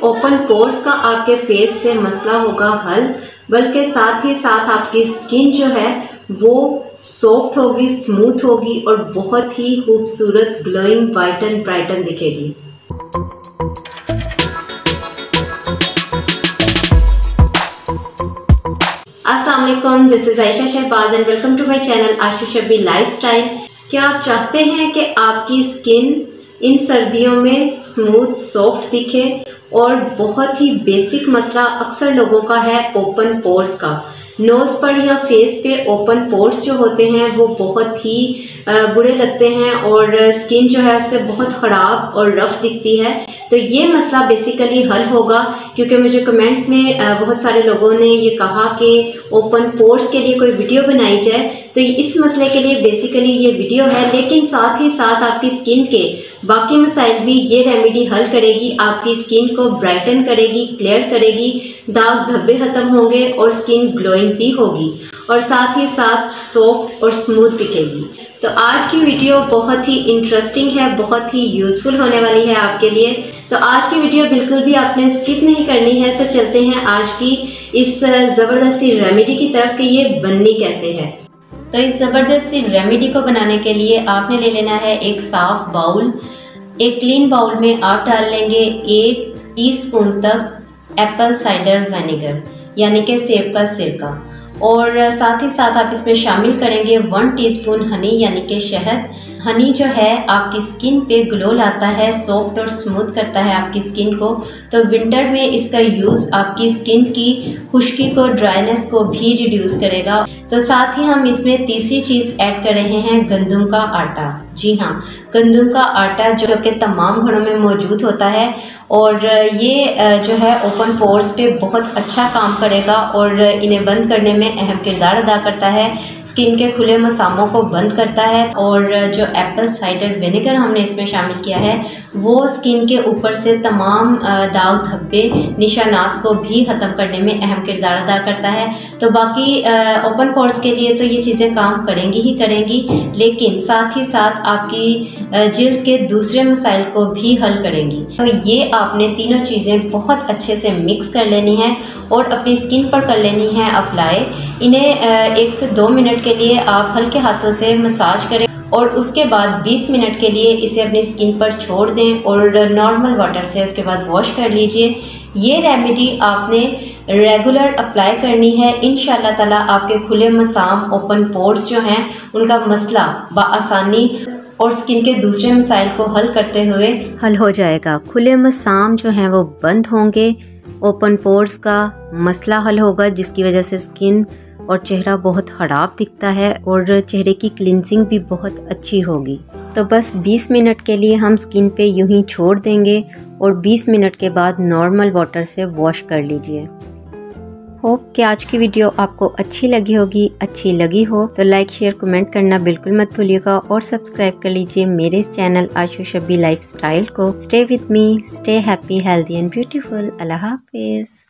Open pores का आपके face से मसला होगा हल, बल्कि साथ ही साथ आपकी स्किन जो है वो सॉफ्ट होगी, स्मूथ होगी और बहुत ही खूबसूरत ग्लोइंग वाइट एंड ब्राइटन दिखेगी। अस्सलाम वालेकुम, this is Ayesha Shahbaz and welcome to my channel Ashu Shabi lifestyle. क्या आप चाहते हैं कि आपकी स्किन इन सर्दियों में स्मूथ सॉफ्ट दिखे? और बहुत ही बेसिक मसला अक्सर लोगों का है ओपन पोर्स का। नोज़ पर या फेस पे ओपन पोर्स जो होते हैं वो बहुत ही बुरे लगते हैं और स्किन जो है उससे बहुत ख़राब और रफ दिखती है। तो ये मसला बेसिकली हल होगा, क्योंकि मुझे कमेंट में बहुत सारे लोगों ने ये कहा कि ओपन पोर्स के लिए कोई वीडियो बनाई जाए। तो इस मसले के लिए बेसिकली ये वीडियो है, लेकिन साथ ही साथ आपकी स्किन के बाकी मसाइल भी ये रेमेडी हल करेगी। आपकी स्किन को ब्राइटन करेगी, क्लियर करेगी, दाग धब्बे ख़त्म होंगे और स्किन ग्लोइंग भी होगी और साथ ही साथ सॉफ्ट और स्मूथ दिखेगी। तो आज की वीडियो बहुत ही इंटरेस्टिंग है, बहुत ही यूज़फुल होने वाली है आपके लिए। तो आज की वीडियो बिल्कुल भी आपने स्किप नहीं करनी है। तो चलते हैं आज की इस ज़बरदस्त सी रेमेडी की तरफ कि ये बननी कैसे है। तो इस ज़बरदस्त सी रेमेडी को बनाने के लिए आपने ले लेना है एक साफ़ बाउल। एक क्लीन बाउल में आप डाल लेंगे 1 टीस्पून तक एप्पल साइडर विनेगर यानी कि सेब का सिरका, और साथ ही साथ आप इसमें शामिल करेंगे 1 टीस्पून हनी यानी कि शहद। हनी जो है आपकी स्किन पे ग्लो लाता है, सॉफ्ट और स्मूथ करता है आपकी स्किन को। तो विंटर में इसका यूज़ आपकी स्किन की खुश्की को, ड्राइनेस को भी रिड्यूस करेगा। तो साथ ही हम इसमें तीसरी चीज़ ऐड कर रहे हैं गंदम का आटा। जी हाँ, गंदम का आटा जो कि तमाम घरों में मौजूद होता है और ये जो है ओपन पोर्स पे बहुत अच्छा काम करेगा और इन्हें बंद करने में अहम किरदार अदा करता है। स्किन के खुले मसामों को बंद करता है और जो एप्पल साइडर विनेगर हमने इसमें शामिल किया है वो स्किन के ऊपर से तमाम दाग धब्बे, निशानात को भी ख़त्म करने में अहम किरदार अदा करता है। तो बाकी ओपन पोर्स के लिए तो ये चीज़ें काम करेंगी ही करेंगी, लेकिन साथ ही साथ आपकी जिल्द के दूसरे मसाइल को भी हल करेंगी। तो ये आपने तीनों चीज़ें बहुत अच्छे से मिक्स कर लेनी है और अपनी स्किन पर कर लेनी है अप्लाई। इन्हें 1 से 2 मिनट के लिए आप हल्के हाथों से मसाज करें और उसके बाद 20 मिनट के लिए इसे अपनी स्किन पर छोड़ दें और नॉर्मल वाटर से उसके बाद वॉश कर लीजिए। ये रेमेडी आपने रेगुलर अप्लाई करनी है। इंशाल्लाह ताला आपके खुले मसाम, ओपन पोर्स जो हैं उनका मसला बआसानी और स्किन के दूसरे मसाइल को हल करते हुए हल हो जाएगा। खुले मसाम जो हैं वो बंद होंगे, ओपन पोर्स का मसला हल होगा, जिसकी वजह से स्किन और चेहरा बहुत ख़राब दिखता है और चेहरे की क्लिनजिंग भी बहुत अच्छी होगी। तो बस 20 मिनट के लिए हम स्किन पे यूं ही छोड़ देंगे और 20 मिनट के बाद नॉर्मल वाटर से वॉश कर लीजिए। होप कि आज की वीडियो आपको अच्छी लगी होगी। अच्छी लगी हो तो लाइक, शेयर, कमेंट करना बिल्कुल मत भूलिएगा और सब्सक्राइब कर लीजिए मेरे इस चैनल आशू शबी लाइफस्टाइल को। Stay with me, stay happy, healthy and beautiful. अल्लाह हाफिज़।